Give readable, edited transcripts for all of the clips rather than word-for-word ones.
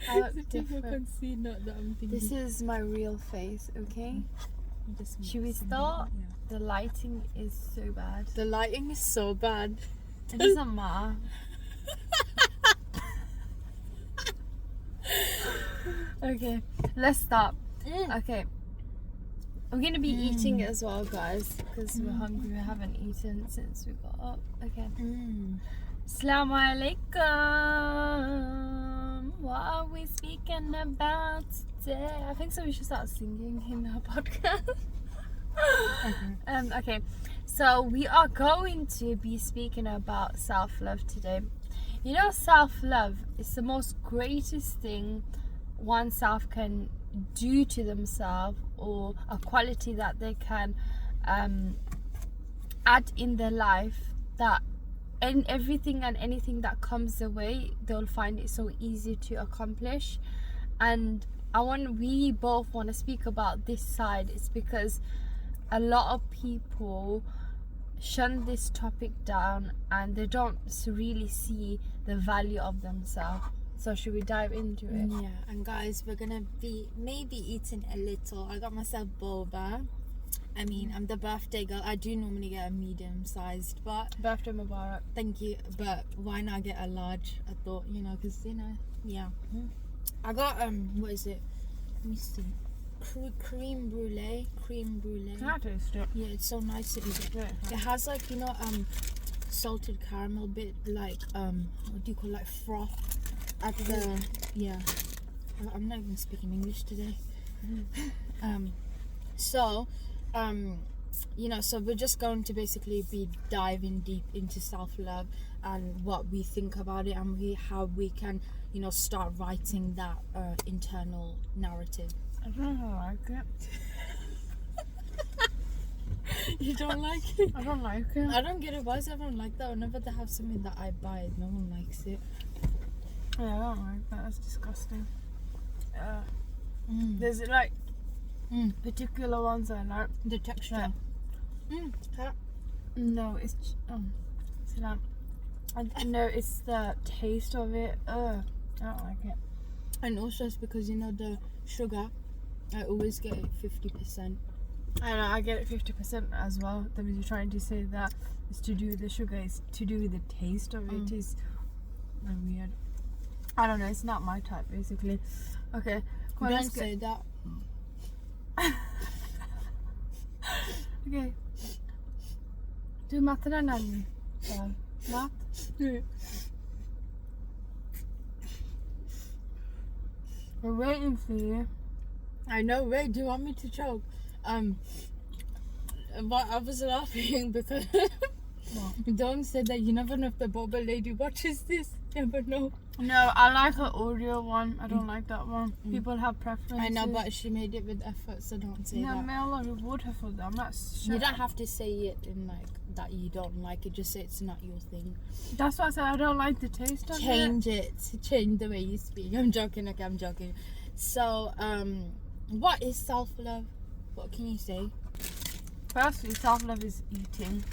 I look So people different. can see not that I'm thinking. This is my real face, okay? Just Should we something, start? yeah. The lighting is so bad. The lighting is so bad. It doesn't matter. Okay, let's start. Okay. We're gonna be eating as well, guys, because we're hungry. We haven't eaten since we got up. Okay. Assalamu alaikum. What are we speaking about today? I think so. We should start singing in our podcast. Okay. So we are going to be speaking about self-love today. You know, self-love is the most greatest thing oneself can do to themselves, or a quality that they can add in their life, that in everything and anything that comes their way, they'll find it so easy to accomplish. And we both want to speak about this side. It's because a lot of people shun this topic down and they don't really see the value of themselves. So should we dive into it? Yeah, and guys, we're gonna be maybe eating a little. I got myself boba. I mean, I'm the birthday girl. I do normally get a medium sized, but Birthday Mubarak. thank you. But why not get a large? I thought, because yeah. I got what is it? Let me see. Cream brulee. Can I taste it? Yeah, it's so nice to eat. It has like salted caramel bit, like what do you call, like froth at the I'm not even speaking English today. So we're just going to basically be diving deep into self-love and what we think about it, and how we can start writing that internal narrative. I don't like it. You don't like it? I don't like it. I don't get it. Why does everyone like that? Whenever they have something that I buy, no one likes it. Yeah, I don't like that. That's disgusting. There's like particular ones I like. The texture. No, it's it's the taste of it. I don't like it. And also it's because the sugar, I always get it 50%. I know, I get it 50% as well. That means you're trying to say that it's to do with the sugar, it's to do with the taste of it. Is weird. I don't know, it's not my type basically. Okay, come on, Don't let's say that. Okay. Du matte den än. Matt? We're waiting for you. I know, wait, do you want me to choke? But I was laughing because Dawn said that you never know if the boba lady watches this. Never know. No, I like her audio one. I don't like that one. People have preferences. I know, but she made it with effort, so don't say No, that. may Allah reward her for that. I'm not sure. You don't have to say it in like that you don't like it. Just say it's not your thing. That's why I said I don't like the taste of it. Change it. Change the way you speak. I'm joking. Okay, I'm joking. So, what is self-love? What can you say? Firstly, self-love is eating.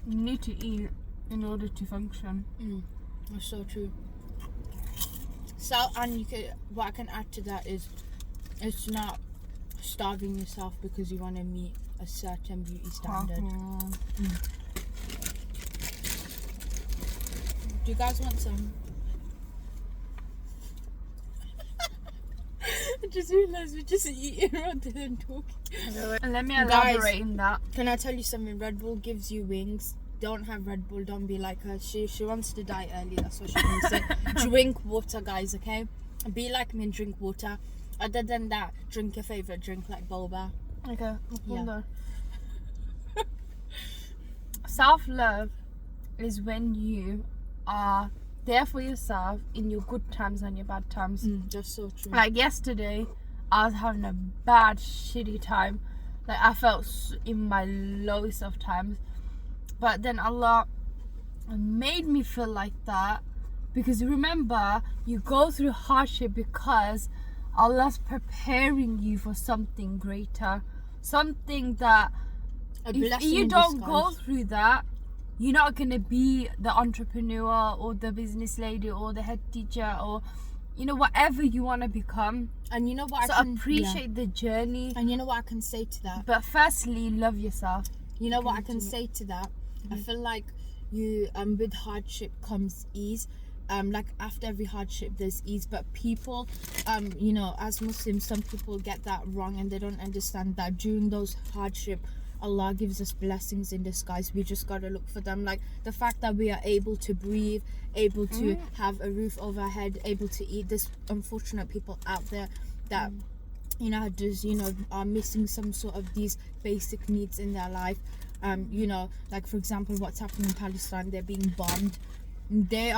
You need to eat in order to function. That's so true. So, and what I can add to that is, it's not starving yourself because you want to meet a certain beauty standard. Do you guys want some? I just realised we're just eating rather than talking. And let me Guys, elaborate in that. Can I tell you something? Red Bull gives you wings. Don't have Red Bull. Don't be like her. She wants to die early. That's what she can say. Drink water, guys. Okay. Be like me and drink water. Other than that, drink your favorite drink like boba. Okay. Yeah. Self-love is when you are there for yourself in your good times and your bad times. That's so true. Like yesterday, I was having a bad, shitty time. Like I felt in my lowest of times. But then Allah made me feel like that, because remember, you go through hardship because Allah's preparing you for something greater, something that if you don't go through that, you're not going to be the entrepreneur or the business lady or the head teacher or, you know, whatever you want to become. And you know what So I can appreciate the journey. And you know what I can say to that? But firstly, love yourself. You know what I can say to that? I feel like you with hardship comes ease. Like after every hardship there's ease, but people you know, as Muslims, some people get that wrong and they don't understand that during those hardship Allah gives us blessings in disguise. We just gotta look for them. Like the fact that we are able to breathe, able to have a roof over our head, able to eat. There's unfortunate people out there that you know, just, you know, are missing some sort of these basic needs in their life. You know, like for example, what's happening in Palestine, they're being bombed. They're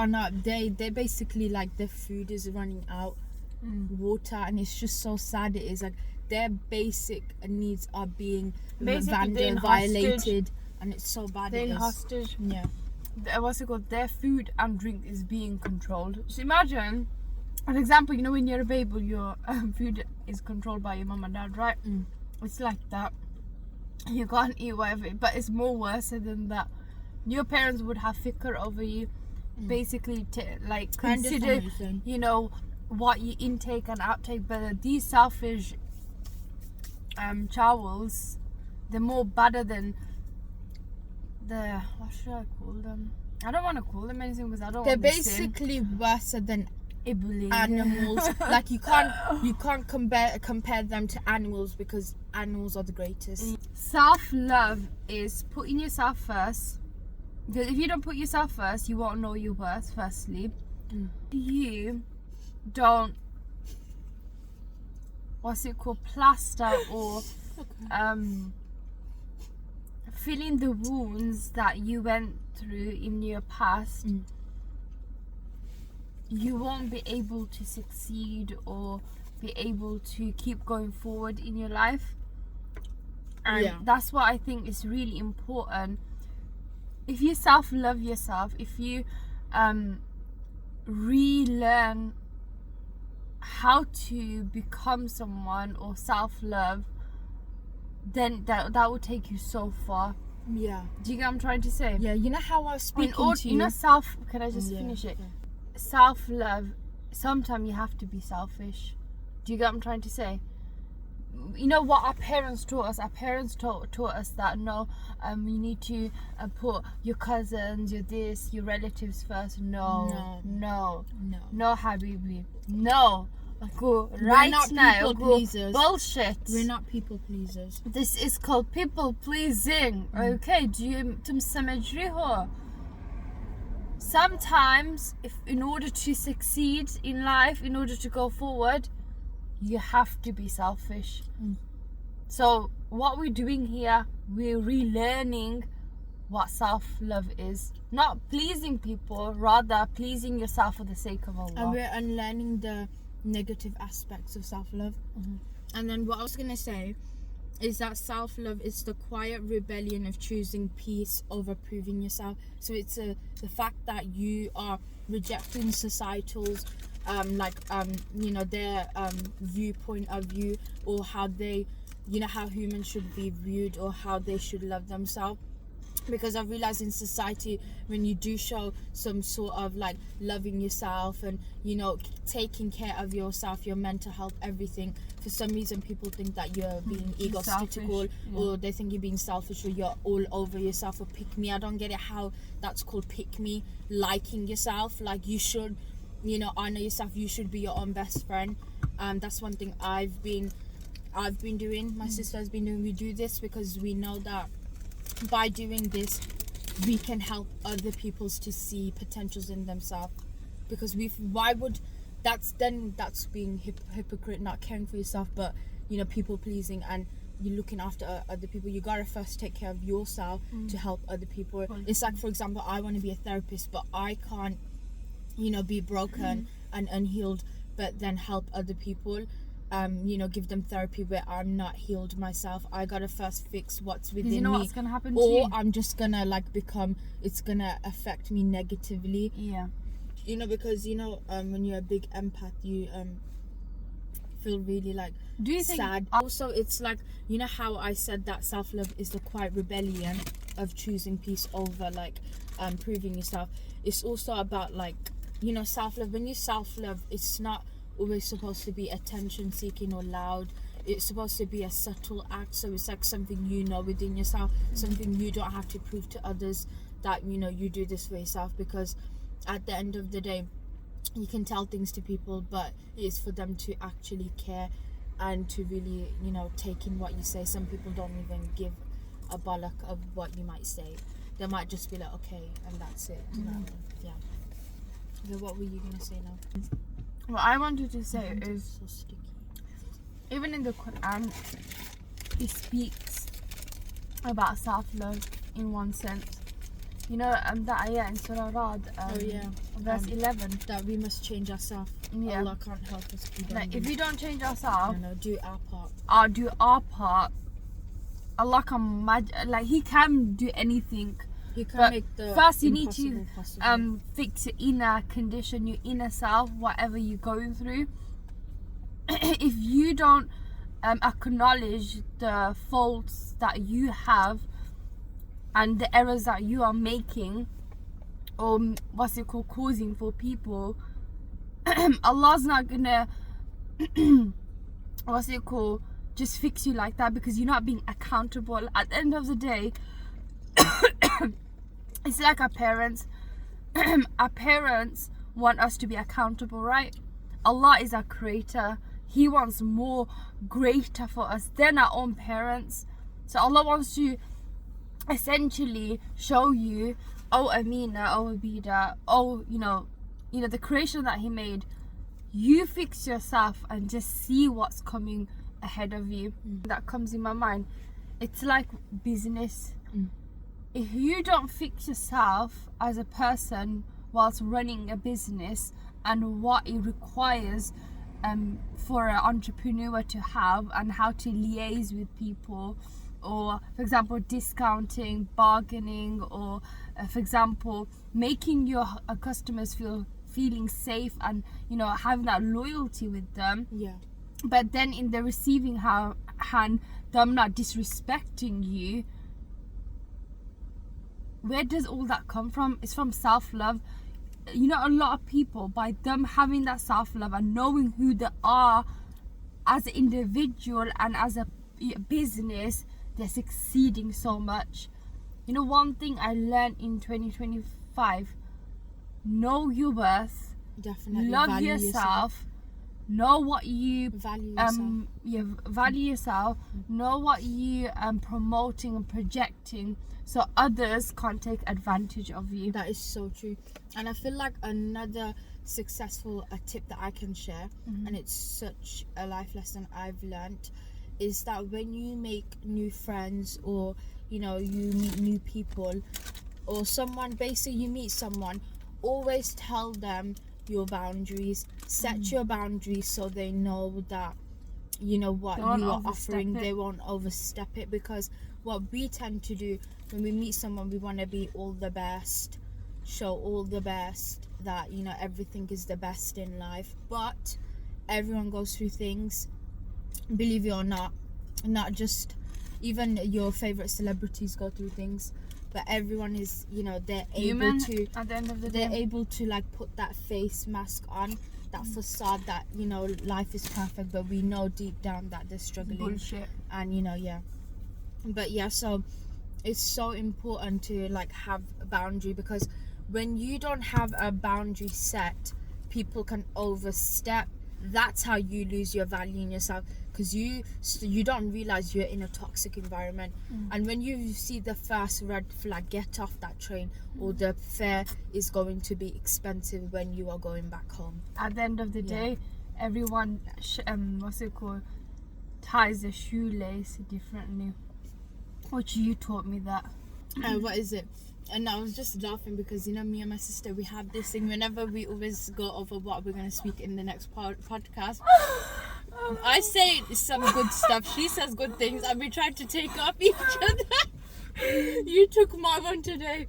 basically like their food is running out, water, and it's just so sad. It is like their basic needs are being violated, and it's so bad. They're in hostage. Yeah. What's it called? Their food and drink is being controlled. So imagine, an example, you know, when you're a baby, your food is controlled by your mom and dad, right? It's like that. You can't eat whatever, but it's more worse than that. Your parents would have fikr over you, basically like consider, you know, what you intake and outtake. But these selfish chowls, they're more better than the, what should I call them? I don't want to call them anything because I don't. They're want to basically worse than Iblis. animals. Like you can't compare them to animals, because animals are the greatest. Self-love is putting yourself first, because if you don't put yourself first, you won't know your worth. Firstly, you don't, what's it called, plaster or fill in the wounds that you went through in your past. You won't be able to succeed or be able to keep going forward in your life. And that's what I think is really important. If you self-love yourself, if you relearn how to become someone or self-love, then that will take you so far. Yeah. Do you get what I'm trying to say? Yeah. You know how I was speaking to you? You know, can I just finish it? Self-love, sometimes you have to be selfish. Do you get what I'm trying to say? You know what our parents taught us? Our parents taught us that you need to put your cousins, your this, your relatives first. No, Habibi. No. Go right now. Go bullshit. We're not people pleasers. This is called people pleasing. Okay, do you समझ रहे हो? Sometimes, if in order to succeed in life, in order to go forward, you have to be selfish. So what we're doing here, we're relearning what self-love is. Not pleasing people, rather pleasing yourself for the sake of Allah. And we're unlearning the negative aspects of self-love. And then what I was gonna say is that self-love is the quiet rebellion of choosing peace over proving yourself. So it's the fact that you are rejecting societal's you know, their viewpoint of view, or how they, you know, how humans should be viewed or how they should love themselves. Because I've realized in society, when you do show some sort of like loving yourself and, you know, taking care of yourself, your mental health, everything, for some reason people think that you're being egotistical, or they think you're being selfish, or you're all over yourself, or pick me. I don't get it how that's called pick me. Liking yourself, like you should, you know, honor yourself. You should be your own best friend. That's one thing I've been doing. My sister has been doing. We do this because we know that by doing this we can help other people to see potentials in themselves. Because that's being hypocrite, not caring for yourself, but, you know, people pleasing, and you're looking after other people. You gotta first take care of yourself to help other people. It's like, for example, I want to be a therapist, but I can't, you know, be broken and unhealed but then help other people. You know, give them therapy where I'm not healed myself. I gotta first fix what's within me. You know what's gonna happen to you? Or I'm just gonna it's gonna affect me negatively. Yeah. You know, because, you know, when you're a big empath, you feel really like sad. Also, it's like, you know how I said that self-love is the quiet rebellion. of choosing peace over like proving yourself. It's also about like, you know, self-love. When you self-love, it's not always supposed to be attention seeking or loud. It's supposed to be a subtle act, so it's like something you know within yourself, something you don't have to prove to others that, you know, you do this for yourself. Because at the end of the day, you can tell things to people, but it's for them to actually care and to really, you know, take in what you say. Some people don't even give a bollock of what you might say. They might just be like, okay, and that's it. You know? Yeah. So what were you gonna say now? What I wanted to say is, So sticky. even in the Quran, it speaks about self-love in one sense. You know, that ayah in Surah Rad, verse 11. That we must change ourselves. Yeah. Allah can't help us if we don't. Like, if we don't change ourselves, do our part. or do our part, Allah can He can do anything. He can But make the first you need to impossible possible. fix your inner condition, your inner self, whatever you're going through. If you don't acknowledge the faults that you have and the errors that you are making, or causing for people, Allah's not gonna just fix you like that, because you're not being accountable. At the end of the day, it's like our parents. Our parents want us to be accountable, right? Allah is our creator. He wants more greater for us than our own parents. So Allah wants to essentially show you, oh Amina, oh Abidah, oh you know the creation that He made. You fix yourself and just see what's coming ahead of you. That comes in my mind. It's like business. If you don't fix yourself as a person whilst running a business and what it requires for an entrepreneur to have, and how to liaise with people, or for example discounting, bargaining, or for example making your customers feeling safe, and you know, having that loyalty with them. Yeah. But then in the receiving hand, them not disrespecting you. Where does all that come from? It's from self-love. You know, a lot of people, by them having that self-love and knowing who they are as an individual and as a business, they're succeeding so much. You know, one thing I learned in 2025, know your worth. Definitely. Love value yourself. Know what you value yourself. value yourself. Know what you promoting and projecting, so others can't take advantage of you. That is so true. And I feel like another successful tip that I can share, and it's such a life lesson I've learned, is that when you make new friends, or you know, you meet new people, or someone, basically you meet someone, always tell them your boundaries. Set your boundaries so they know that, you know, what you are offering, they won't overstep it. Because what we tend to do when we meet someone, we want to be all the best, show all the best, that, you know, everything is the best in life. But everyone goes through things, believe it or not just even your favorite celebrities go through things. But everyone is, you know, they're human, able to, at the end of the they're day. able to like put that face mask on, that facade that, you know, life is perfect, but we know deep down that they're struggling. Bullshit. And you know, but so it's so important to like have a boundary, because when you don't have a boundary set, people can overstep. That's how you lose your value in yourself, because you don't realize you're in a toxic environment. And when you see the first red flag, get off that train, or the fare is going to be expensive when you are going back home. At the end of the day, everyone ties the shoelace differently, which you taught me that. What is it? And I was just laughing because, you know, me and my sister, we have this thing whenever we always go over what we're going to speak in the next podcast. I say some good stuff, she says good things, and we try to take off each other. You took my one today.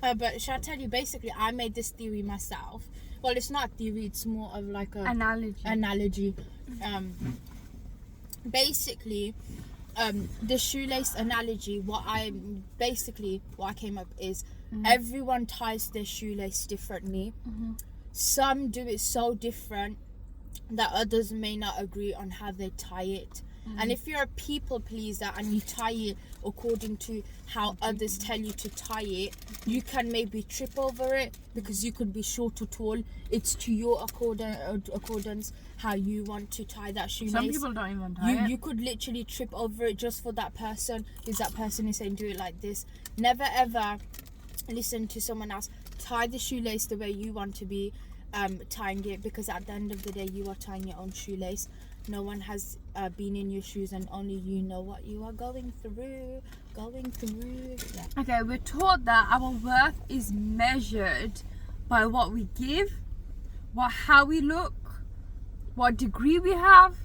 But shall I tell you, basically, I made this theory myself. Well, it's not a theory, it's more of like a analogy. Basically, the shoelace analogy, what I came up is everyone ties their shoelace differently. Some do it so different that others may not agree on how they tie it. And if you're a people pleaser and you tie it according to how others tell you to tie it, you can maybe trip over it because you could be short or tall. It's to your accordance how you want to tie that shoelace. Some people don't even tie it. You could literally trip over it just for that person, because that person is saying do it like this. Never ever listen to someone else. Tie the shoelace the way you want to be tying it, because at the end of the day you are tying your own shoelace. No one has been in your shoes, and only you know what you are going through. Yeah. Okay, we're taught that our worth is measured by what we give, how we look, what degree we have.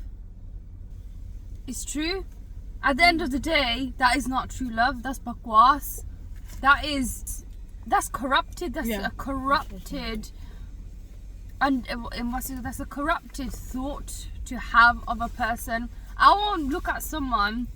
It's true. At the end of the day, that is not true love. That's bakwas. That's corrupted. That's a corrupted, and that's a corrupted thought to have of a person. I won't look at someone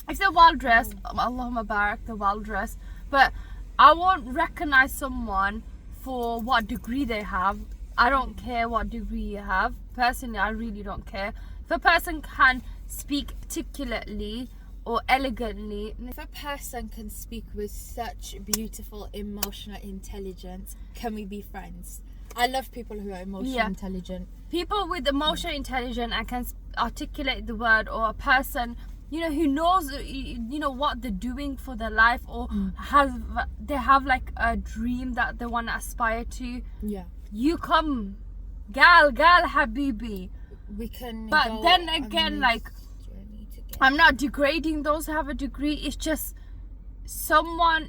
if they're well dressed, Allahumma barak, they're well dressed, but I won't recognize someone for what degree they have. I don't care what degree you have. Personally, I really don't care. If a person can speak articulately or elegantly, if a person can speak with such beautiful emotional intelligence, can we be friends? I love people who are emotionally intelligent. People with emotional intelligence and can articulate the word, or a person, who knows, what they're doing for their life, or they have like a dream that they want to aspire to. Yeah. You come, gal, habibi. We can. But then again, like, I'm not degrading those who have a degree. It's just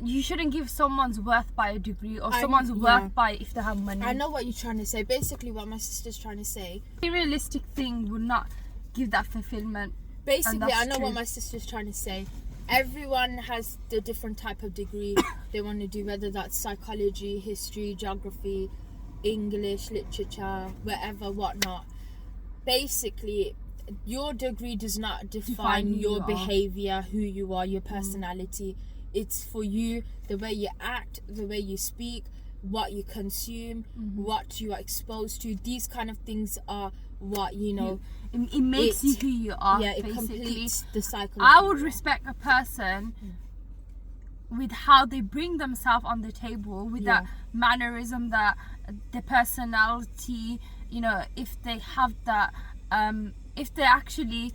you shouldn't give someone's worth by a degree, or someone's worth by if they have money. I know what you're trying to say. Basically what my sister's trying to say, a realistic thing would not give that fulfillment. Basically I know what my sister's trying to say. Everyone has the different type of degree they want to do, whether that's psychology, history, geography, English, literature, whatever, whatnot. Basically your degree does not define your behavior, who you are, your personality. It's for you, the way you act, the way you speak, what you consume, what you are exposed to. These kind of things are what, it makes you who you are. Yeah, it basically completes the cycle. I would respect a person with how they bring themselves on the table, with that mannerism, that the personality, if they have that, if they actually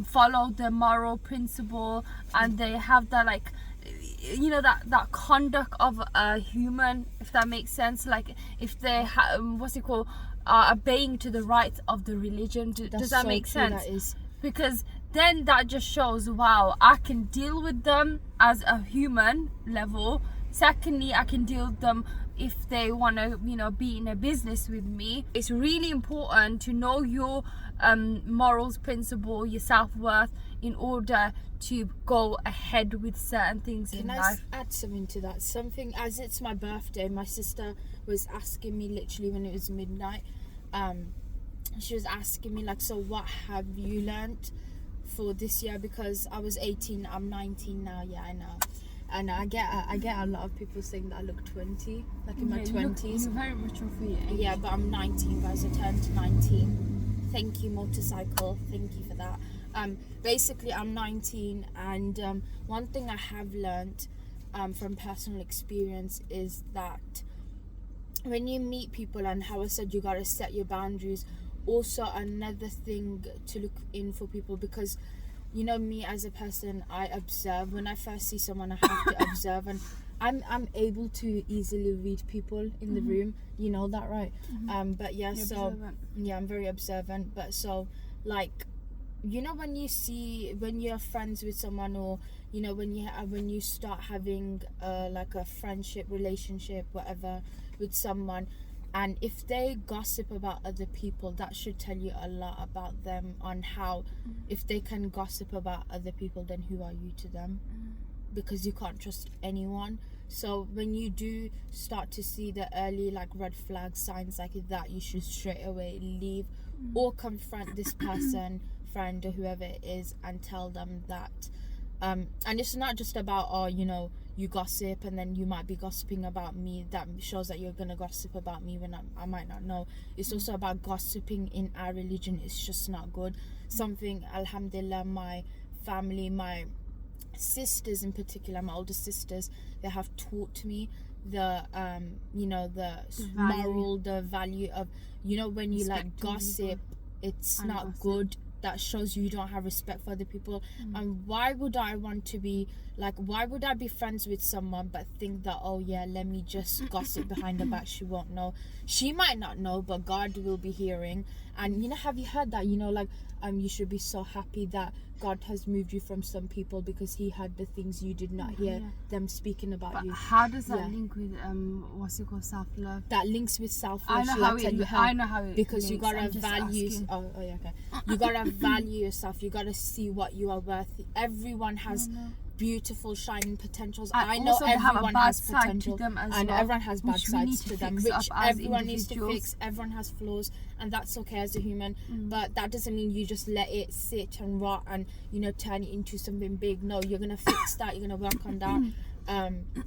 follow the moral principle, and they have that, like, that conduct of a human, if that makes sense. Like, if they are obeying to the rights of the religion. Does that make sense? That is. Because then that just shows, wow, I can deal with them as a human level. Secondly, I can deal with them if they want to, be in a business with me. It's really important to know your morals, principle, your self-worth, in order to go ahead with certain things in life. Can I add something to that? As it's my birthday, my sister was asking me literally when it was midnight. She was asking me, like, so what have you learnt for this year? Because I was 18, I'm 19 now. Yeah, I know. And I get a lot of people saying that I look 20, like in my 20s. You're very mature for your age. Yeah, but I'm 19, guys. I turned 19. Thank you, motorcycle. Thank you for that. Basically, I'm 19, and one thing I have learnt from personal experience is that when you meet people, and how I said you gotta set your boundaries. Also, another thing to look in for people, because me as a person, I observe. When I first see someone, I have to observe, and I'm able to easily read people in the room. You know that, right? But yeah, You're so observant. yeah, I'm very observant. But so, like, when you're friends with someone, or when you start having like a friendship, relationship, whatever, with someone, and if they gossip about other people, that should tell you a lot about them, on how, if they can gossip about other people, then who are you to them? Because you can't trust anyone. So when you do start to see the early, like, red flag signs like that, you should straight away leave, or confront this person friend or whoever it is and tell them that and it's not just about, oh, you know, you gossip and then you might be gossiping about me. That shows that you're gonna gossip about me when I might not know. It's also about gossiping in our religion. It's just not good. Something, alhamdulillah, my family, my sisters in particular, my older sisters, they have taught me the you know, the moral, the value of, you know, when you like gossip, it's not good. That shows you don't have respect for other people. And why would I want to be like, why would I be friends with someone but think that, oh yeah, let me just gossip behind her back? She won't know. She might not know, but God will be hearing. And you know, have you heard that, you know, like you should be so happy that God has moved you from some people because he had the things you did not hear them speaking about but you. how does that link with what's it called, self-love? That links with self-love. I know how it because links. you gotta I'm just value asking. oh yeah, okay. You gotta value yourself. You gotta see what you are worth. Everyone has beautiful shining potentials. And I know also they have a everyone bad has side potential, to them as and well, everyone has bad which we need sides to to them, fix which up as everyone needs to individuals. fix. Everyone has flaws, and that's okay as a human. But that doesn't mean you just let it sit and rot and, you know, turn it into something big. No, you're gonna fix that. You're gonna work on that.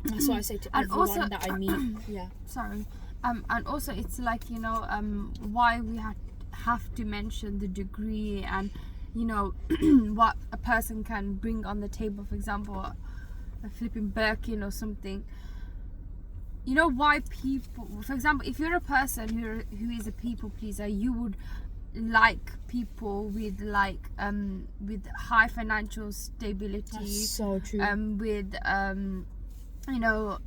That's what I say to And everyone also, that I meet. Yeah. Sorry. And also it's like, you know, why we have to mention the degree and, you know, what a person can bring on the table. For example, a flipping Birkin or something. You know why people, for example, if you're a person who is a people pleaser, you would like people with like with high financial stability. That's so true. With you know,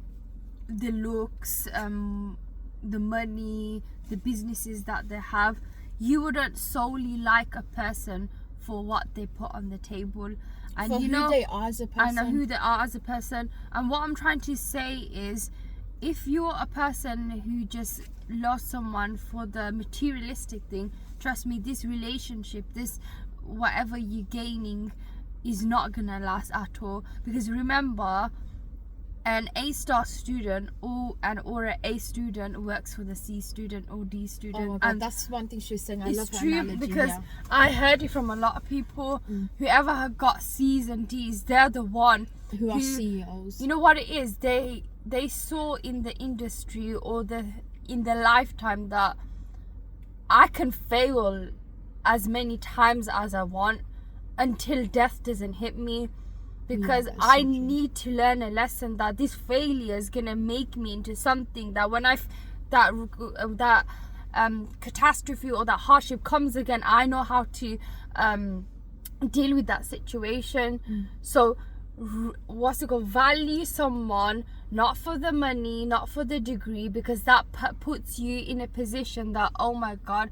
the looks, the money, the businesses that they have. You wouldn't solely like a person for what they put on the table, and for you who know they are as a person. I know who they are as a person. And what I'm trying to say is, if you're a person who just loves someone for the materialistic thing, trust me, this relationship, this whatever you're gaining is not gonna last at all. Because remember, an A-star student or an A student works for the C student or D student. Oh my God, and that's one thing she was saying. I it's love her true, analogy, because yeah. I heard it from a lot of people. Whoever have got C's and D's, they're the one who are CEOs. You know what it is? They saw in the industry or in their lifetime that I can fail as many times as I want until death doesn't hit me. Because I need to learn a lesson that this failure is gonna make me into something that when that catastrophe or that hardship comes again, I know how to deal with that situation. So what's it called? Value someone not for the money, not for the degree, because that puts you in a position that, oh my God,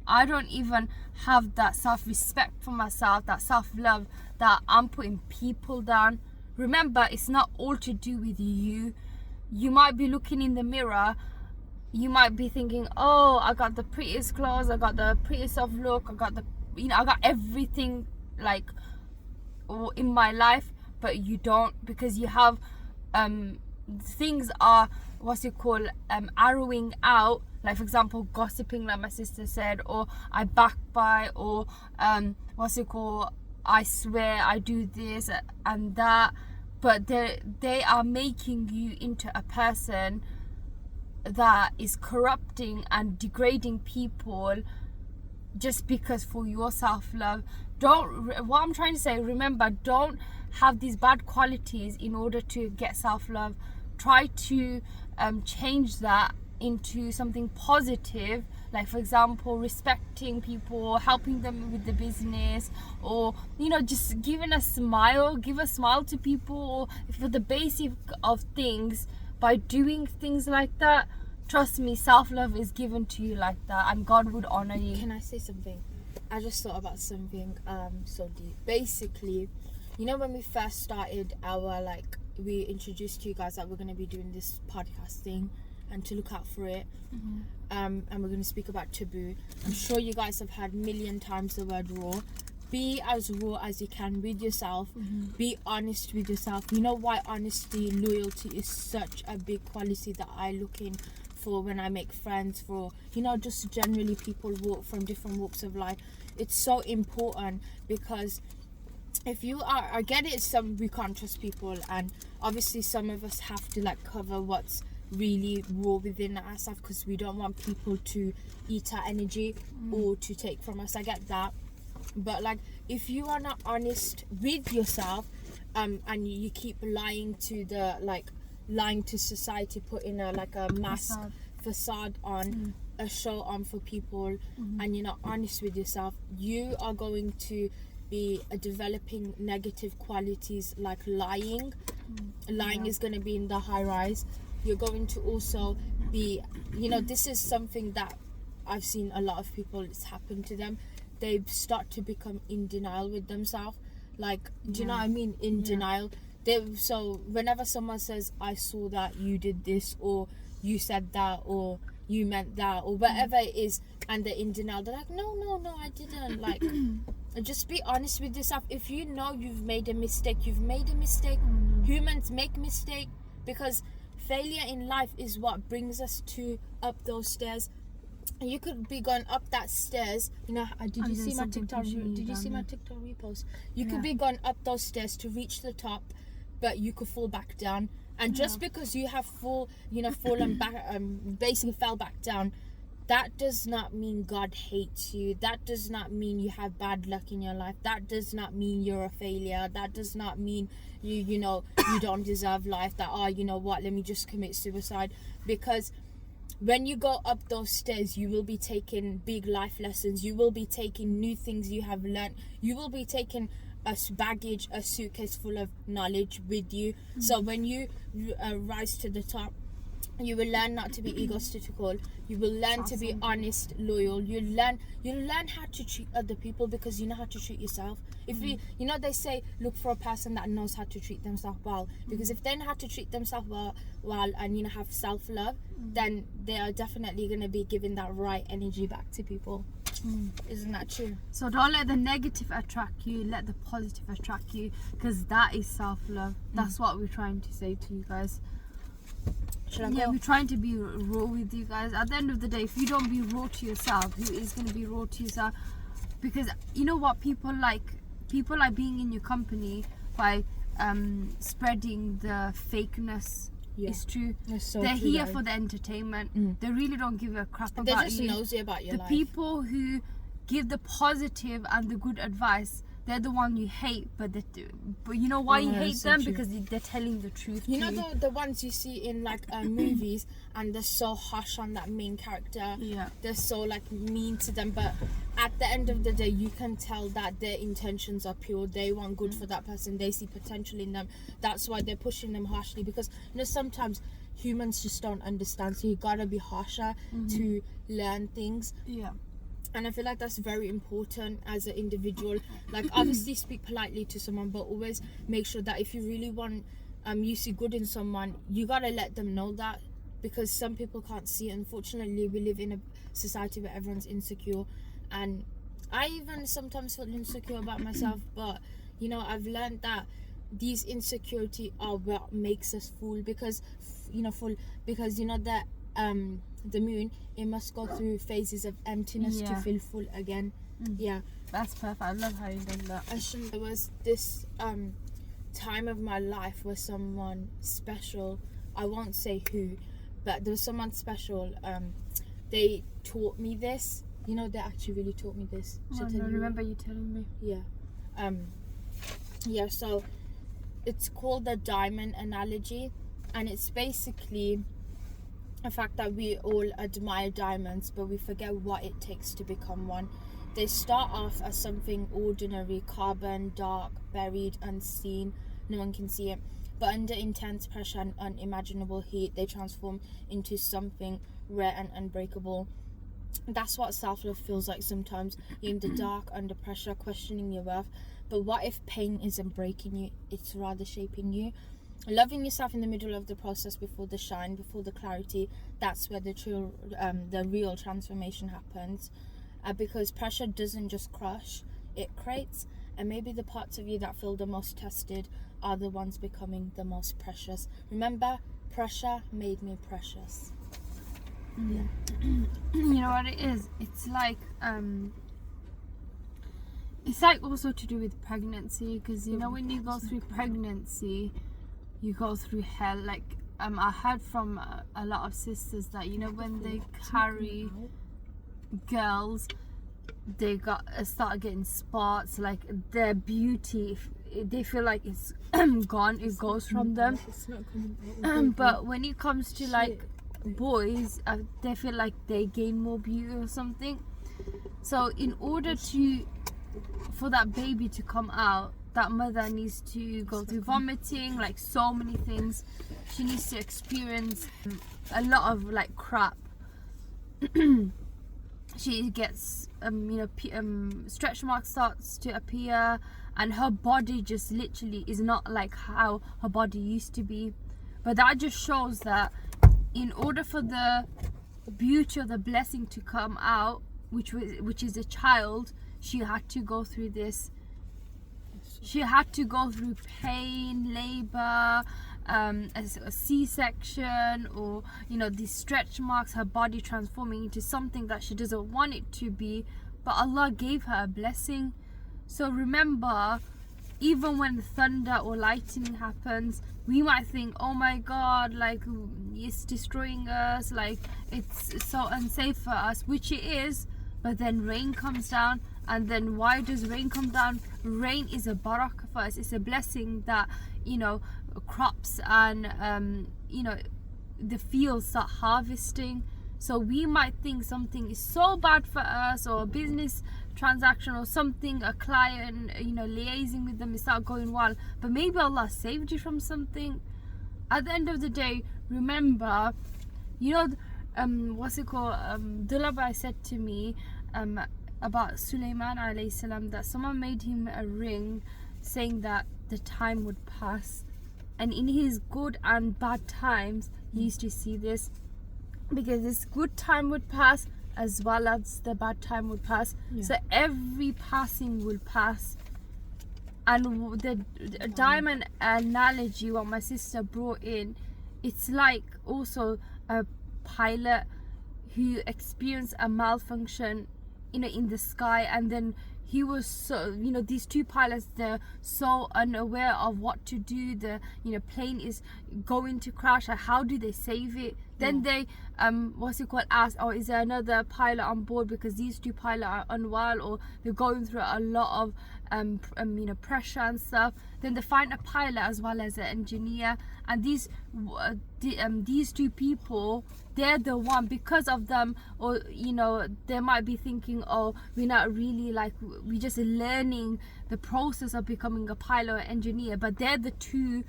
I don't even have that self-respect for myself, that self-love, that I'm putting people down. Remember, it's not all to do with you. You might be looking in the mirror, you might be thinking, oh, I got the prettiest clothes, I got the prettiest of look, I got I got everything like in my life, but you don't, because you have things are arrowing out. Like, for example, gossiping, like my sister said, or I backbite, or I swear I do this and that. But they are making you into a person that is corrupting and degrading people just because for your self-love. What I'm trying to say, remember, don't have these bad qualities in order to get self-love. Try to change that into something positive, like, for example, respecting people, helping them with the business, or, you know, just give a smile to people, or for the basic of things. By doing things like that, trust me, self-love is given to you like that, and God would honor you. Can I say something? I just thought about something so deep. Basically, you know, when we first started we introduced to you guys that we're going to be doing this podcast thing and to look out for it, and we're going to speak about taboo. I'm sure you guys have heard 1,000,000 times the word raw. Be as raw as you can with yourself. Be honest with yourself. You know why honesty, loyalty is such a big quality that I look in for when I make friends, for, you know, just generally people walk from different walks of life. It's so important, because if you are, I get it, some we can't trust people, and obviously some of us have to like cover what's really raw within ourselves, because we don't want people to eat our energy or to take from us. I get that, but like if you are not honest with yourself, and you keep lying to society, putting a mask facade on, a show on for people, and you're not honest with yourself, you are going to be developing negative qualities like lying. Lying is going to be in the high rise. You're going to also be, you know, this is something that I've seen a lot of people, it's happened to them. They start to become in denial with themselves. Like, do you know what I mean? In denial. So whenever someone says, I saw that you did this, or you said that, or you meant that, or whatever it is, and they're in denial, they're like, no, I didn't. Like, just be honest with yourself. If you know you've made a mistake, you've made a mistake. Humans make mistake, because failure in life is what brings us to up those stairs. You could be going up that stairs, you know. Did you see my TikTok repost? You could be going up those stairs to reach the top, but you could fall back down. And just because you have fallen back, basically fell back down, that does not mean God hates you. That does not mean you have bad luck in your life. That does not mean you're a failure. That does not mean you don't deserve life. That, oh, you know what, let me just commit suicide. Because when you go up those stairs, you will be taking big life lessons. You will be taking new things you have learned. You will be taking a baggage, a suitcase full of knowledge with you. So when you rise to the top, you will learn not to be egotistical. You will learn to be honest, loyal. You'll learn how to treat other people, because you know how to treat yourself. If you know, they say look for a person that knows how to treat themselves well, because if they know how to treat themselves well, and, you know, have self-love, then they are definitely going to be giving that right energy back to people. Isn't that true? So don't let the negative attract you, let the positive attract you, because that is self-love. That's what we're trying to say to you guys. We're trying to be raw with you guys. At the end of the day, if you don't be raw to yourself, who is going to be raw to yourself? Because you know what, people like being in your company by spreading the fakeness. It's true. They're here for the entertainment. They really don't give a crap about you. They're just nosy about your life. The people who give the positive and the good advice, they're the one you hate, but you know why you hate them? True. Because they're telling the truth. You know the ones you see in like movies, and they're so harsh on that main character. Yeah. They're so like mean to them, but at the end of the day, you can tell that their intentions are pure. They want good for that person. They see potential in them. That's why they're pushing them harshly, because, you know, sometimes humans just don't understand. So you gotta be harsher to learn things. Yeah. And I feel like that's very important as an individual. Like, obviously speak politely to someone, but always make sure that if you really want, you see good in someone, you gotta let them know that, because some people can't see it. Unfortunately, we live in a society where everyone's insecure, and I even sometimes feel insecure about myself. But, you know, I've learned that these insecurity are what makes us full, because that the moon, it must go through phases of emptiness to feel full again. Yeah, that's perfect. I love how you done that. Actually, there was this time of my life where someone special, I won't say who, but there was someone special, they taught me this. You know, they actually really taught me this. I remember you telling me. Yeah. So it's called the diamond analogy, and it's basically the fact that we all admire diamonds, but we forget what it takes to become one. They start off as something ordinary, carbon, dark, buried, unseen, no one can see it. But under intense pressure and unimaginable heat, they transform into something rare and unbreakable. That's what self-love feels like sometimes. You're in the dark, under pressure, questioning your worth. But what if pain isn't breaking you, it's rather shaping you? Loving yourself in the middle of the process, before the shine, before the clarity, that's where the real transformation happens. Because pressure doesn't just crush, it creates. And maybe the parts of you that feel the most tested are the ones becoming the most precious. Remember, pressure made me precious. You know what it is? It's like also to do with pregnancy, because you know when you go through pregnancy, you go through hell. Like I heard from a lot of sisters that you know when they carry girls, they start getting spots, like their beauty, they feel like it's gone, it goes from them. But when it comes to like boys, they feel like they gain more beauty or something. So in order for that baby to come out, that mother needs to go through vomiting, like so many things. She needs to experience a lot of like crap. She gets stretch marks starts to appear, and her body just literally is not like how her body used to be. But that just shows that in order for the beauty or the blessing to come out, which is a child, she had to go through this. She had to go through pain, labor, a C-section, or these stretch marks, her body transforming into something that she doesn't want it to be, but Allah gave her a blessing. So remember, even when thunder or lightning happens, we might think, oh my God, like it's destroying us, like it's so unsafe for us, which it is. But then rain comes down, and then why does rain come down? Rain is a barakah for us. It's a blessing that crops and the fields start harvesting. So we might think something is so bad for us, or a business transaction or something, a client, liaising with them, is not going well, but maybe Allah saved you from something. At the end of the day, remember, what's it called, Dulabai said to me about Sulaiman alayhi salam, that someone made him a ring saying that the time would pass, and in his good and bad times he used to see this, because this good time would pass as well as the bad time would pass. So every passing will pass. And the diamond analogy what my sister brought in, it's like also a pilot who experienced a malfunction in the sky, and then he was so these two pilots, they're so unaware of what to do. The plane is going to crash, like how do they save it? Then they ask, oh, is there another pilot on board, because these two pilots are unwell, or they're going through a lot of pressure and stuff. Then they find a pilot as well as an engineer, and these two people, they're the one, because of them, or they might be thinking, oh, we're not really, like, we're just learning the process of becoming a pilot or engineer, but they're the two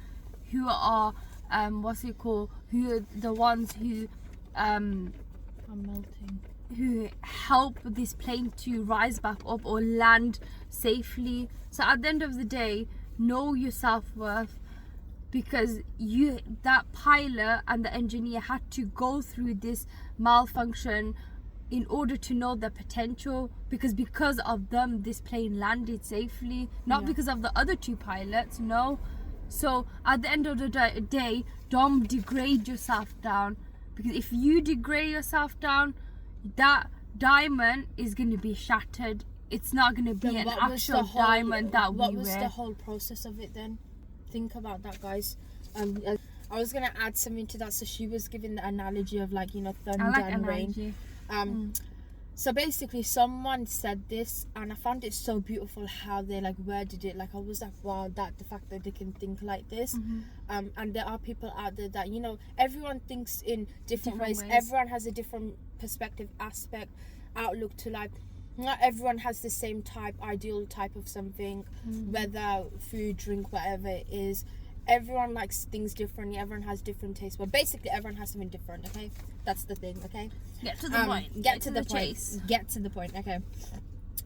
who are who are the ones who are melting, who help this plane to rise back up or land safely. So at the end of the day, know your self-worth, because that pilot and the engineer had to go through this malfunction in order to know the potential, because of them this plane landed safely, not because of the other two pilots. No. So at the end of the day, don't degrade yourself down, because if you degrade yourself down, that diamond is going to be shattered. It's not going to be an actual diamond that we wear. What was the whole process of it then? Think about that, guys. I was going to add something to that. So she was giving the analogy of thunder and rain. So basically, someone said this, and I found it so beautiful how they worded it. I was like, wow, the fact that they can think like this. And there are people out there that everyone thinks in different ways. Everyone has a different perspective, aspect, outlook to life. Not everyone has the same ideal type of something, whether food, drink, whatever it is. Everyone likes things differently. Everyone has different tastes. But basically, everyone has something different. Okay, that's the thing. Okay, get to the point. Get to the chase. Get to the point. Okay,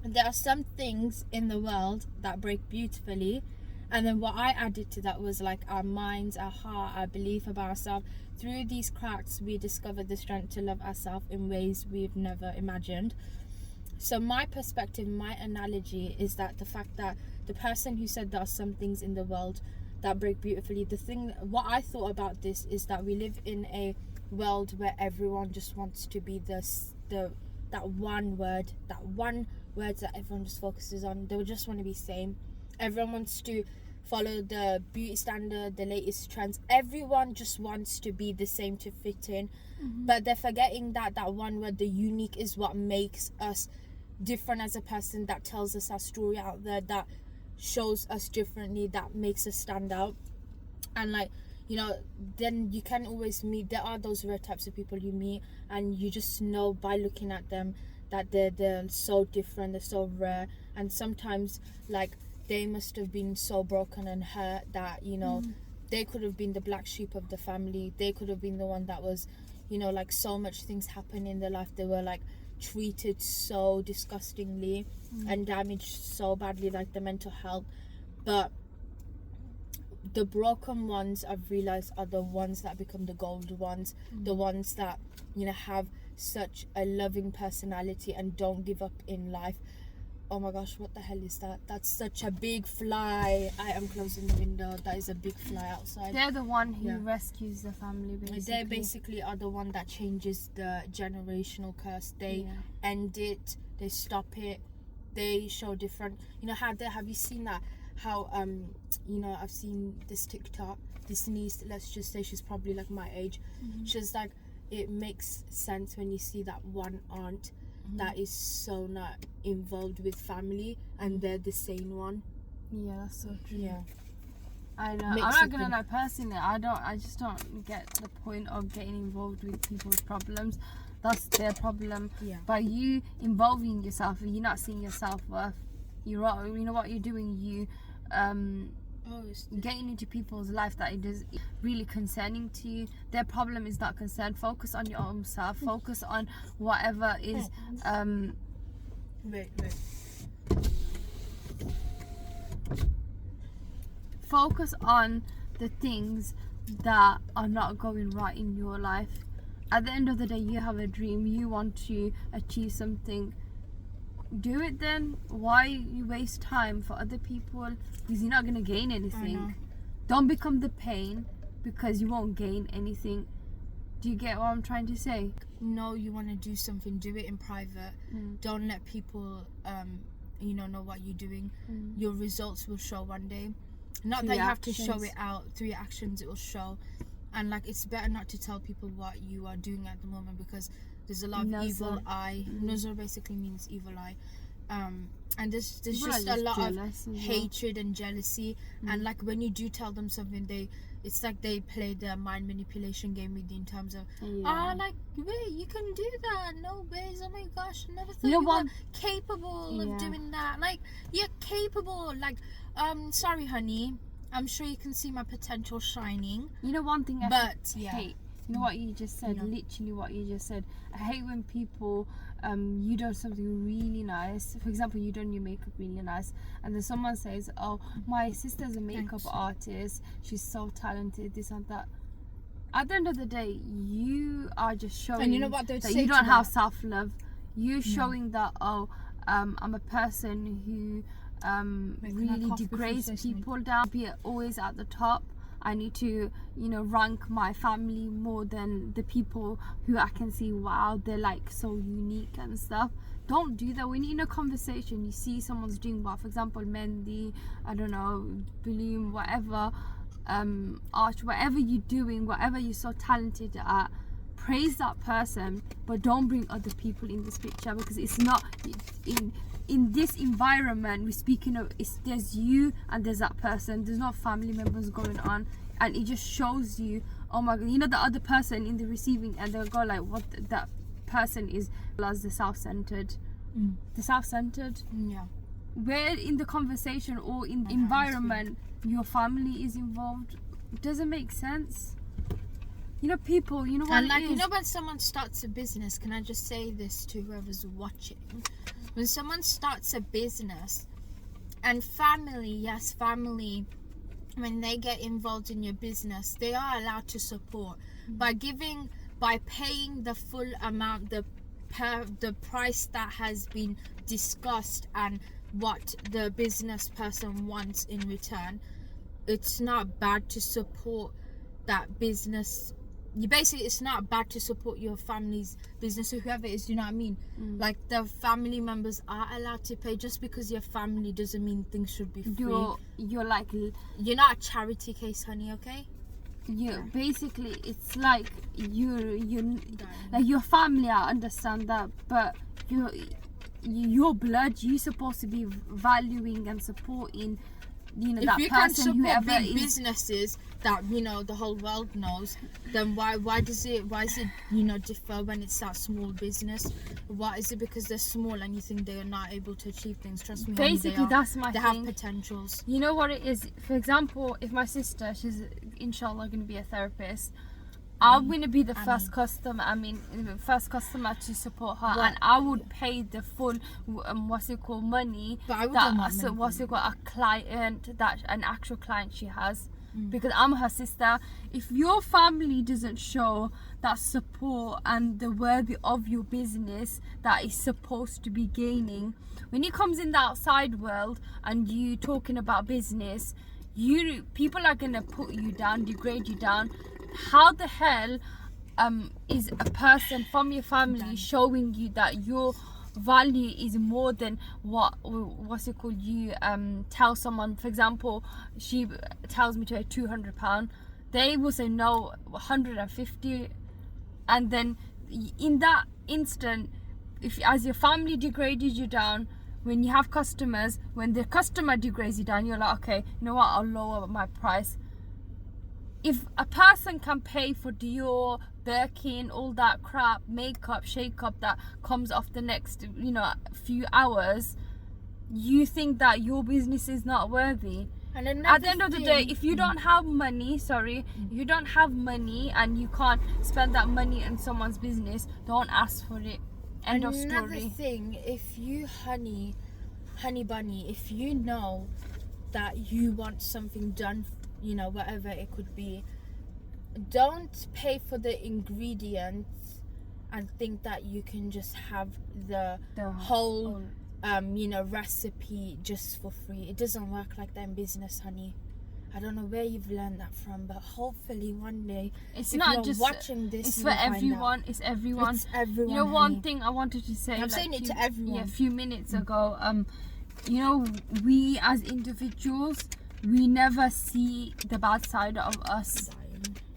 there are some things in the world that break beautifully, and then what I added to that was our minds, our heart, our belief about ourselves. Through these cracks, we discover the strength to love ourselves in ways we've never imagined. So my perspective, my analogy is that the fact that the person who said there are some things in the world that break beautifully, what I thought about this is that we live in a world where everyone just wants to be that one word that everyone just focuses on. They just want to be same. Everyone wants to follow the beauty standard, the latest trends. Everyone just wants to be the same to fit in. But they're forgetting that one word, the unique, is what makes us different as a person, that tells us our story out there, that shows us differently, that makes us stand out. And like, you know, then you can always meet, there are those rare types of people you meet and you just know by looking at them that they're so different, they're so rare. And sometimes like they must have been so broken and hurt that, you know, they could have been the black sheep of the family. They could have been the one that was, you know, like so much things happen in their life. They were like treated so disgustingly and damaged so badly, like the mental health. But the broken ones, I've realized, are the ones that become the gold ones, the ones that, you know, have such a loving personality and don't give up in life. Oh my gosh, what the hell is that? That's such a big fly. I am closing the window. That is a big fly outside. They're the one who rescues the family, basically. They basically are the one that changes the generational curse. They end it, they stop it, they show different, you know, have you seen that? How you know, I've seen this TikTok, this niece, let's just say she's probably like my age. She's like, it makes sense when you see that one aunt that is so not involved with family and they're the sane one. Yeah, that's so true. Yeah, I know. I'm not gonna lie, personally, I just don't get the point of getting involved with people's problems. That's their problem. By you involving yourself, you're not seeing your self-worth. You know what you're doing, you getting into people's life that it is really concerning to you. Their problem is not concerned. Focus on your own self. Focus on whatever is focus on the things that are not going right in your life. At the end of the day, you have a dream, you want to achieve something. Do it then. Why you waste time for other people? Because you're not going to gain anything. Don't become the pain because you won't gain anything. Do you get what I'm trying to say? No, you want to do something, do it in private. Don't let people you know what you're doing. Your results will show one day. Not that you have to show it out. Through your actions it will show. And like, it's better not to tell people what you are doing at the moment, because there's a lot of evil eye. Nazar basically means evil eye. And there's just a lot of hatred and jealousy. And like, when you do tell them something, it's like they play the mind manipulation game with you in terms of like, wait, you can do that, no ways, oh my gosh, I never thought you were capable of doing that. Like, you're capable. Like, sorry honey, I'm sure you can see my potential shining. You know one thing I hate? You know what you just said, literally what you just said. I hate when people, you do something really nice. For example, you done your makeup really nice, and then someone says, oh, my sister's a makeup artist, she's so talented, this and that. At the end of the day, you are just showing and you know what that you don't have self-love. You're showing that, oh, I'm a person who really degrades people down, be always at the top. I need to, you know, rank my family more than the people who I can see, wow, they're like so unique and stuff. Don't do that. When you're in a conversation, you see someone's doing well, for example, Mendy, I don't know, Bloom, whatever, art, whatever you're doing, whatever you're so talented at, praise that person, but don't bring other people in this picture, because it's not in this environment we're speaking of. There's you and there's that person. There's no family members going on, and it just shows you, oh my god, you know, the other person in the receiving, and they'll go like, what that person is as the self-centered. Where in the conversation or in the environment your family is involved, it doesn't make sense. You know, people, you know what, and like, you know, when someone starts a business, can I just say this to whoever's watching? When someone starts a business, and family, when they get involved in your business, they are allowed to support by paying the full amount, the price that has been discussed and what the business person wants in return. It's not bad to support that business you basically, it's not bad to support your family's business or whoever it is, do you know what I mean? Like, the family members are allowed to pay. Just because your family doesn't mean things should be free. You're like, You're not a charity case, honey, okay? you basically, it's like you like your family, I understand that, but your blood, you're supposed to be valuing and supporting, you know, If that you can person, support whoever big is. businesses that, you know, the whole world knows, then why is it, you know, differ when it's that small business? Why is it because they're small and you think they are not able to achieve things? Trust me, honey, Basically, that's my they thing. have potentials. You know what it is? For example, if my sister, she's inshallah going to be a therapist, I'm going to be the first customer. First customer to support her, and I would pay the full, money. But I wouldn't that want money. a client, that an actual client she has, because I'm her sister. If your family doesn't show that support and the worthy of your business that is supposed to be gaining, when it comes in the outside world and you talking about business, people are gonna put you down, degrade you down. How the hell is a person from your family showing you that your value is more than you tell someone? For example, she tells me to pay £200, they will say no, 150, and then in that instant, if as your family degraded you down, when you have customers, when the customer degrades you down, you're like, okay, you know what, I'll lower my price. If a person can pay for Dior, Birkin, all that crap, makeup, shake-up that comes off the next, few hours, you think that your business is not worthy. And at the end of the day, if you don't have money, and you can't spend that money on someone's business, don't ask for it. End of story. Another thing, if you, honey bunny, if you know that you want something done, whatever it could be, don't pay for the ingredients and think that you can just have the whole recipe just for free. It doesn't work like that in business, honey. I don't know where you've learned that from, but hopefully one day, it's if not you're just watching this, it's for everyone. It's everyone. It's everyone. You know, one honey. thing I wanted to say. I'm saying it to everyone. Yeah, a few minutes ago. We as individuals, we never see the bad side of us.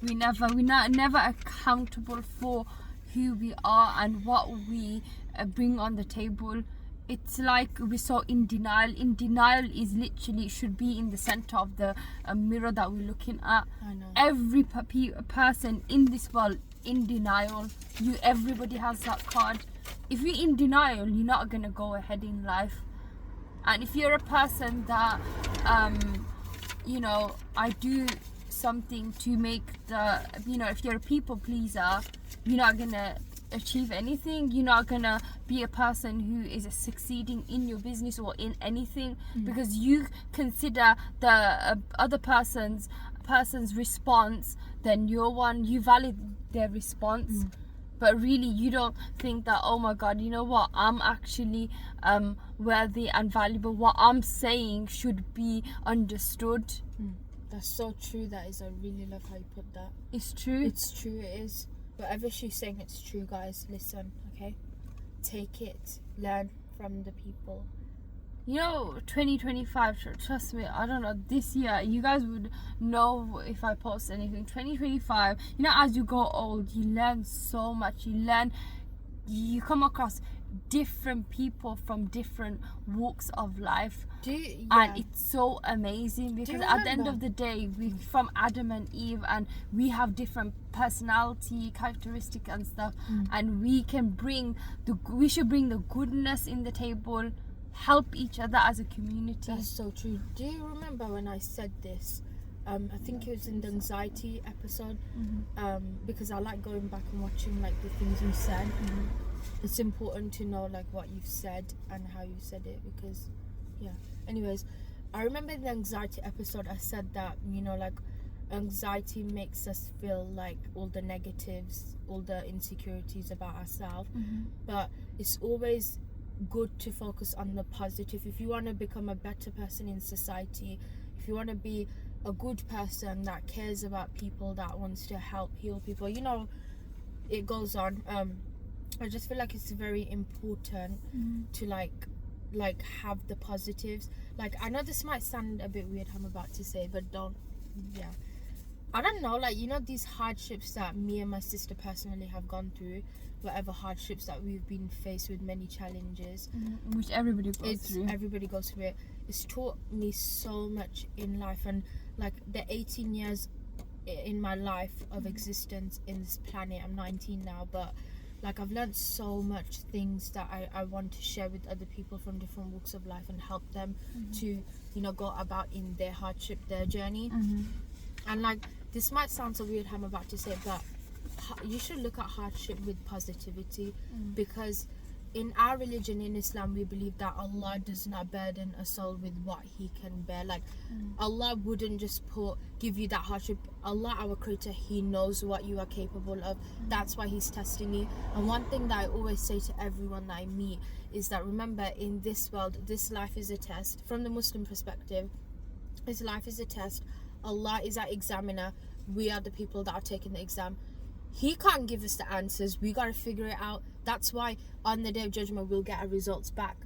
We're never accountable for who we are and what we bring on the table. It's like we're so in denial. In denial is literally should be in the center of the mirror that we're looking at. I know. Every person in this world in denial. Everybody has that card. If you're in denial, you're not gonna go ahead in life. And if you're a person that I do something to make if you're a people pleaser, you're not gonna achieve anything. You're not gonna be a person who is succeeding in your business or in anything, because you consider the other person's response than your one. You validate their response, but really you don't think that, oh my god, you know what, I'm actually worthy and valuable. What I'm saying should be understood. That's so true. That is. I really love how you put that. It's true. It's true. It is. Whatever she's saying, it's true, guys. Listen, okay? Take it. Learn from the people. 2025, trust me, I don't know, this year, you guys would know if I post anything. 2025, as you go old, you learn so much. You come across different people from different walks of life. And it's so amazing, because at the end of the day, we're from Adam and Eve, and we have different personality characteristics and stuff, and we should bring the goodness in the table, help each other as a community. That's so true. Do you remember when I said this? I think it was in the anxiety episode, because I like going back and watching like the things you said. It's important to know like what you've said and how you said it, because anyways, I remember in the anxiety episode I said that anxiety makes us feel like all the negatives, all the insecurities about ourselves, but it's always good to focus on the positive. If you want to become a better person in society, if you want to be a good person that cares about people, that wants to help heal people, you know, it goes on. I just feel like it's very important to like have the positives. Like, I know this might sound a bit weird, I'm about to say, but don't, yeah, I don't know, like, you know, these hardships that me and my sister personally have gone through, whatever hardships that we've been faced with, many challenges, which everybody goes through. Everybody goes through it. It's taught me so much in life, and like the 18 years in my life of existence in this planet, I'm 19 now, but like I've learned so much things that I want to share with other people from different walks of life and help them to, you know, go about in their hardship, their journey. And like, this might sound so weird, I'm about to say, but you should look at hardship with positivity, because in our religion, in Islam, we believe that Allah does not burden a soul with what he can bear. Like, Allah wouldn't just give you that hardship. Allah, our creator, he knows what you are capable of. That's why he's testing you. And one thing that I always say to everyone that I meet is that, remember, in this world, this life is a test. From the Muslim perspective, this life is a test. Allah is our examiner. We are the people that are taking the exam. He can't give us the answers. We got to figure it out. That's why on the day of judgment, we'll get our results back.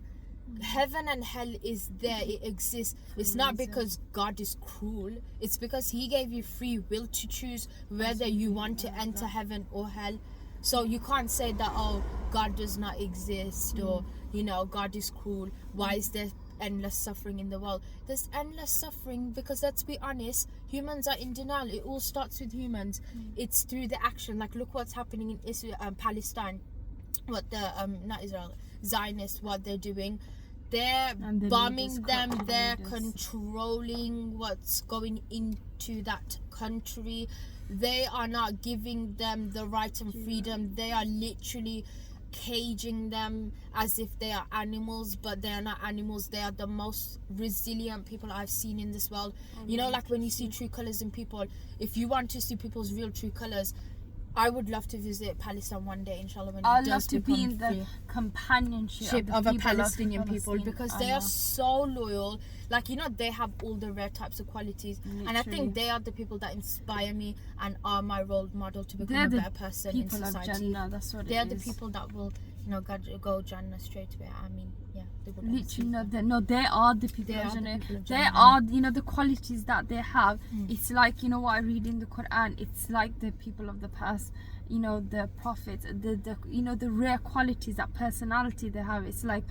Heaven and hell is there. It exists. It's not because God is cruel. It's because he gave you free will to choose whether you want to enter heaven or hell. So you can't say that, oh, God does not exist, or, you know, God is cruel. Why is there endless suffering in the world? There's endless suffering because, let's be honest, humans are in denial. It all starts with humans. It's through the action. Like, look what's happening in Israel, Palestine, what the not Israel, Zionists, what they're doing. They're bombing them. They're controlling what's going into that country. They are not giving them the right and freedom. They are literally caging them as if they are animals, but they are not animals. They are the most resilient people I've seen in this world. You know, like when you see true colors in people, if you want to see people's real true colors, I would love to visit Palestine one day, inshallah, when I'd it love does to be in the companionship of a the Palestinian people, because they are are so loyal. Like, you know, they have all the rare types of qualities. And I think they are the people that inspire me and are my role model to become a better person in society. Of Jannah, that's what they are the people that will, you know, go Jannah straight away. I mean, yeah, they would literally they are the people They of are the Jannah. people of They Jannah. are, you know, the qualities that they have. It's like, you know what I read in the Quran, it's like the people of the past, you know, the prophets, the you know, the rare qualities, that personality they have. It's like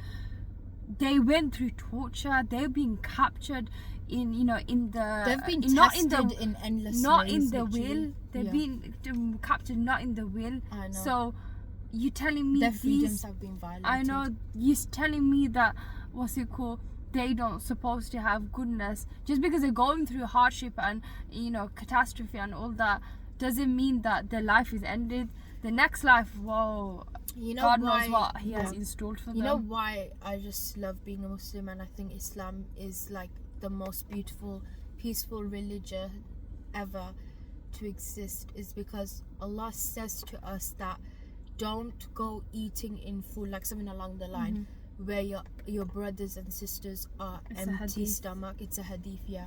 they went through torture, they're being captured in, you know, in the, they've been not tested in endless not ways, in the literally. will. They've been captured not in the will. I know. So you telling me their freedoms have been violated. I know, you're telling me that, what's it called, they don't supposed to have goodness just because they're going through hardship and, you know, catastrophe and all that, doesn't mean that their life is ended. The next life, whoa, you know, God why, knows what he has installed for them. You know why I just love being a Muslim, and I think Islam is like the most beautiful, peaceful religion ever to exist, is because Allah says to us that don't go eating in food, like something along the line where your brothers and sisters are empty stomach. It's a hadith, yeah.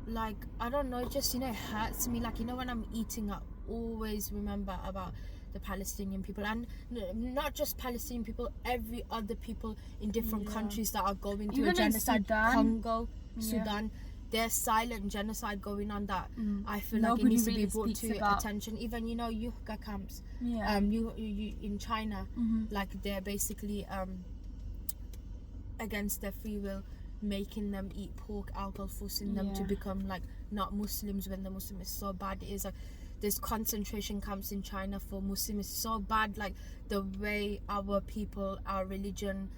Like, I don't know, it just, you know, it hurts me. Like, you know, when I'm eating, I always remember about the Palestinian people, and not just Palestinian people, every other people in different countries that are going through a genocide. Congo, Sudan, there's silent genocide going on that I feel like it needs to be brought to attention. Even, you know, yucca camps, you in China, like they're basically against their free will, making them eat pork, alcohol, forcing them to become like not Muslims when the Muslim is so bad. It is like there's concentration camps in China for Muslims. It's so bad, like the way our people, our religion,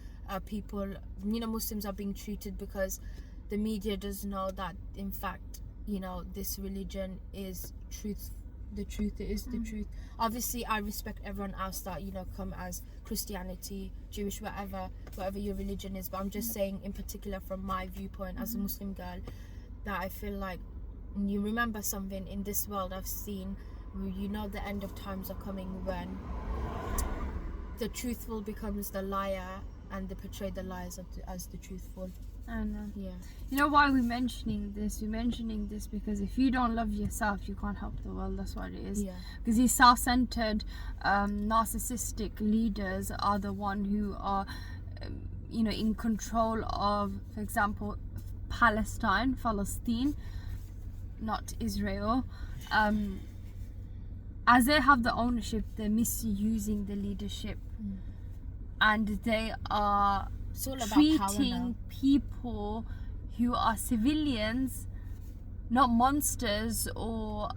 people, you know, Muslims are being treated, because the media does know that, in fact, you know, this religion is truth. The truth is the truth. Obviously, I respect everyone else that, you know, come as Christianity, Jewish, whatever your religion is, but I'm just saying in particular from my viewpoint as a Muslim girl, that I feel like you remember something in this world I've seen, you know, the end of times are coming when the truthful becomes the liar and they portray the liars as the truthful. I know. Yeah. You know why we're mentioning this? We're mentioning this because if you don't love yourself, you can't help the world. That's what it is. Yeah. Because these self-centered, narcissistic leaders are the one who are, in control of, for example, Palestine, not Israel. As they have the ownership, they're misusing the leadership, and they are It's all about power treating now. people who are civilians, not monsters, or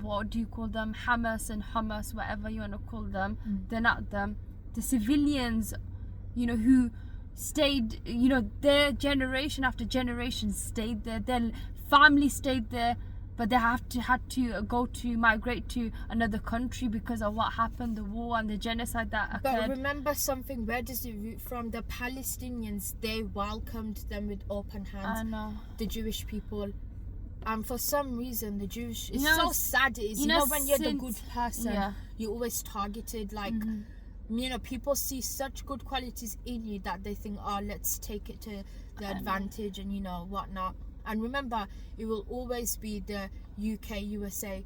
what do you call them, Hamas, whatever you want to call them. They're not them. The civilians, who stayed, their generation after generation stayed there, their family stayed there, but they had to migrate to another country because of what happened, the war and the genocide that occurred. But remember something, where does it root from? The Palestinians, they welcomed them with open hands. I know. The Jewish people. And for some reason, the Jewish... It's You know, so sad it is. you know, When you're the since- good person, Yeah. you're always targeted. Like, people see such good qualities in you that they think, oh, let's take it to the advantage and, whatnot. And remember, it will always be the UK, USA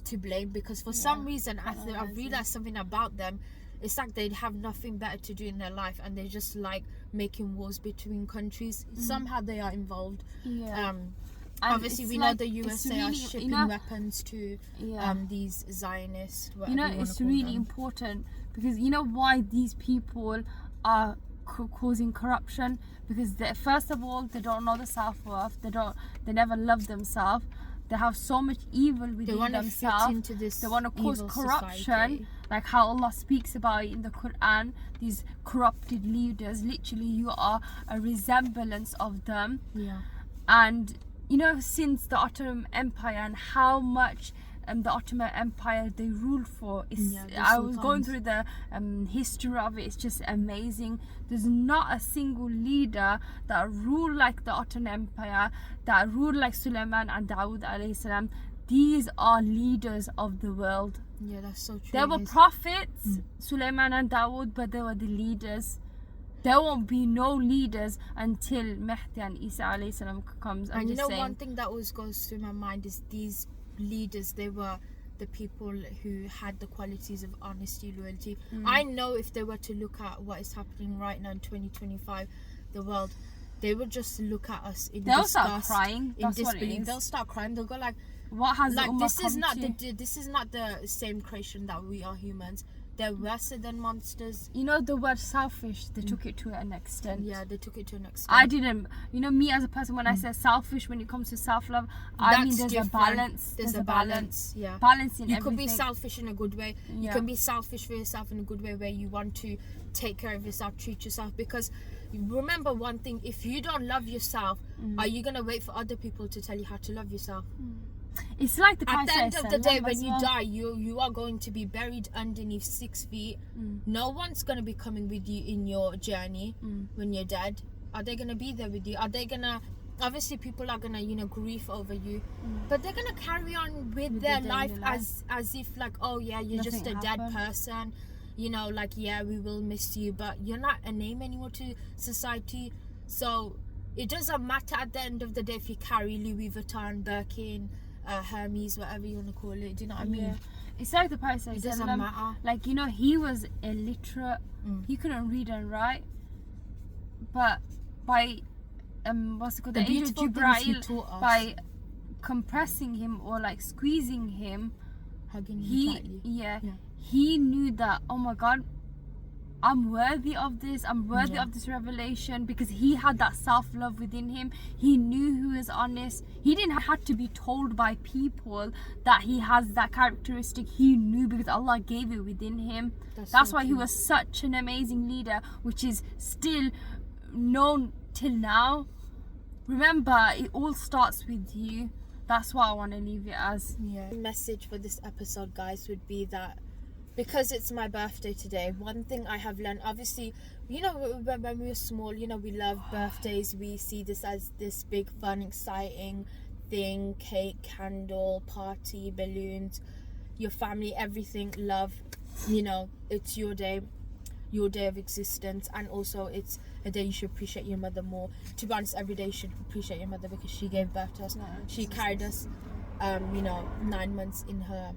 to blame, because for some reason, I've realized something about them. It's like they have nothing better to do in their life, and they just like making wars between countries. Somehow they are involved. Yeah. And it's obviously, we know like- the it's USA are really, shipping weapons to Yeah. these Zionists. Whatever you It's wanna call really them. important, because why these people are causing corruption, because first of all, they don't know the self-worth, they never love themselves, they have so much evil They within want to fit themselves, into this. they want to cause evil corruption, society. like how Allah speaks about it in the Quran. These corrupted leaders, literally you are a resemblance of them. Yeah. And since the Ottoman Empire and how much the Ottoman Empire they ruled for, I was going through the history of it. It's just amazing. There's not a single leader that ruled like the Ottoman Empire, that ruled like Suleiman and Dawood alayhi salam. These are leaders of the world. Yeah, that's so true. They were prophets, Suleiman and Dawood, but they were the leaders. There won't be no leaders until Mehdi and Isa alayhi salam comes. And one thing that always goes through my mind is these leaders, they were the people who had the qualities of honesty, loyalty. I know if they were to look at what is happening right now in 2025, the world, they would just look at us in They'll disgust, start crying. in That's what it disbelief. is. They'll start crying. They'll go like What has the Ummah this is come not to? this is not the same creation that we are humans. They're worse than monsters. The word selfish, they took it to an extent. Yeah, they took it to an extent. I didn't. Me as a person, when I say selfish, when it comes to self-love, I mean there's different. a balance. There's a balance. Yeah. Balance in You everything. could be selfish in a good way. You Yeah. can be selfish for yourself in a good way, where you want to take care of yourself, treat yourself. Because remember one thing: if you don't love yourself, are you gonna wait for other people to tell you how to love yourself? It's like the At the end of the day, when as you well. die, you are going to be buried underneath 6 feet. No one's gonna be coming with you in your journey when you're dead. Are they gonna be there with you? Are they gonna? Obviously, people are gonna grief over you, but they're gonna carry on with their their life daily life. as if like, oh yeah, you're just a Nothing dead happened. person. Like, yeah, we will miss you, but you're not a name anymore to society. So it doesn't matter at the end of the day if you carry Louis Vuitton, Birkin, Hermes, whatever you want to call it. Do you know what I mean? Yeah. It's like the Prophet It said, doesn't matter. like he was illiterate. He couldn't read and write, but by what's it called, The the angel beautiful things he Jibreel, taught us. by compressing him or like squeezing him, Hugging you he tightly. he knew that, oh my God, I'm worthy of this, I'm worthy Yeah. of this revelation, because he had that self-love within him. He knew who is honest. He didn't have to be told by people that he has that characteristic. He knew because Allah gave it within him. That's so why he true. was such an amazing leader, which is still known till now. Remember, it all starts with you. That's what I want to leave it as. Yeah. The message for this episode, guys, would be that because it's my birthday today, one thing I have learned, obviously, when we were small, we love birthdays. We see this as this big, fun, exciting thing: cake, candle, party, balloons, your family, everything, love. It's your day. your day of existence, and also it's a day you should appreciate your mother more. To be honest, every day you should appreciate your mother because she gave birth to us. She carried us 9 months in her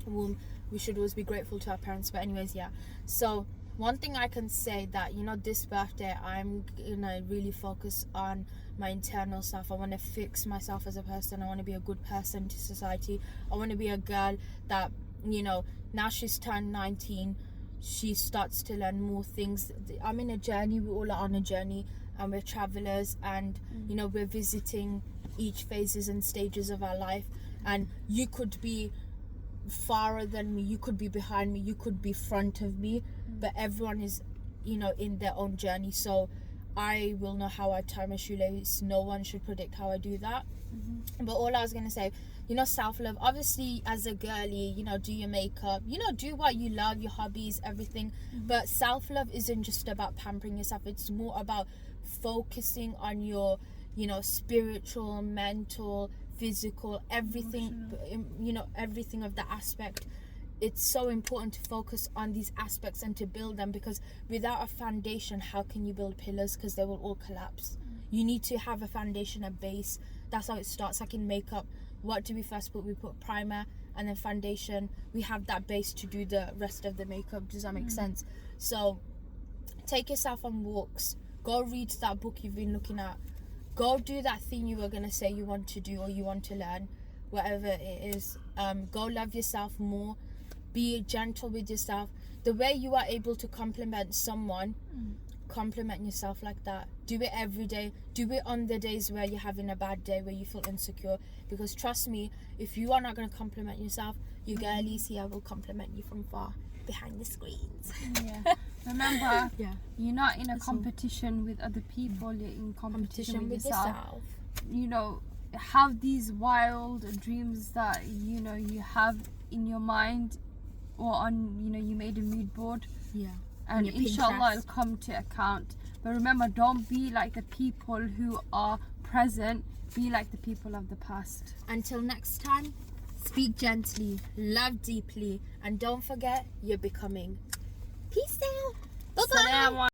womb. We should always be grateful to our parents. But anyways, yeah, so one thing I can say that, you know, this birthday I'm gonna really focus on my internal stuff. I want to fix myself as a person. I want to be a good person to society. I want to be a girl that, you know, now she's turned 19, she starts to learn more things. I'm in a journey, we all are on a journey, and we're travelers, and you know, we're visiting each phases and stages of our life. And you could be farther than me, you could be behind me, you could be front of me, but everyone is, you know, in their own journey. So I will know how I tie my shoelace. No one should predict how I do that. But all I was gonna say, you know, self-love, obviously as a girly, you know, do your makeup, you know, do what you love, your hobbies, everything. But self-love isn't just about pampering yourself, it's more about focusing on your, you know, spiritual, mental, physical, everything, you know, everything of the aspect. It's so important to focus on these aspects and to build them, because without a foundation, how can you build pillars? Because they will all collapse. You need to have a foundation, a base. That's how it starts. Like in makeup, what do we first put? We put primer and then foundation. We have that base to do the rest of the makeup. Does that make sense? So take yourself on walks, go read that book you've been looking at, go do that thing you were going to say you want to do or you want to learn, whatever it is. Go love yourself more, be gentle with yourself. The way you are able to compliment someone, compliment yourself like that. Do it every day. Do it on the days where you're having a bad day, where you feel insecure, because trust me, if you are not going to compliment yourself, your girlies here will compliment you from far behind the screens. Yeah. Remember, you're not in a competition with other people, you're in competition with yourself. You know, have these wild dreams that, you know, you have in your mind, or on, you know, you made a mood board. And inshallah it'll come to account. But remember, don't be like the people who are present, be like the people of the past. Until next time, speak gently, love deeply, and don't forget, you're becoming. Peace out. Bye bye.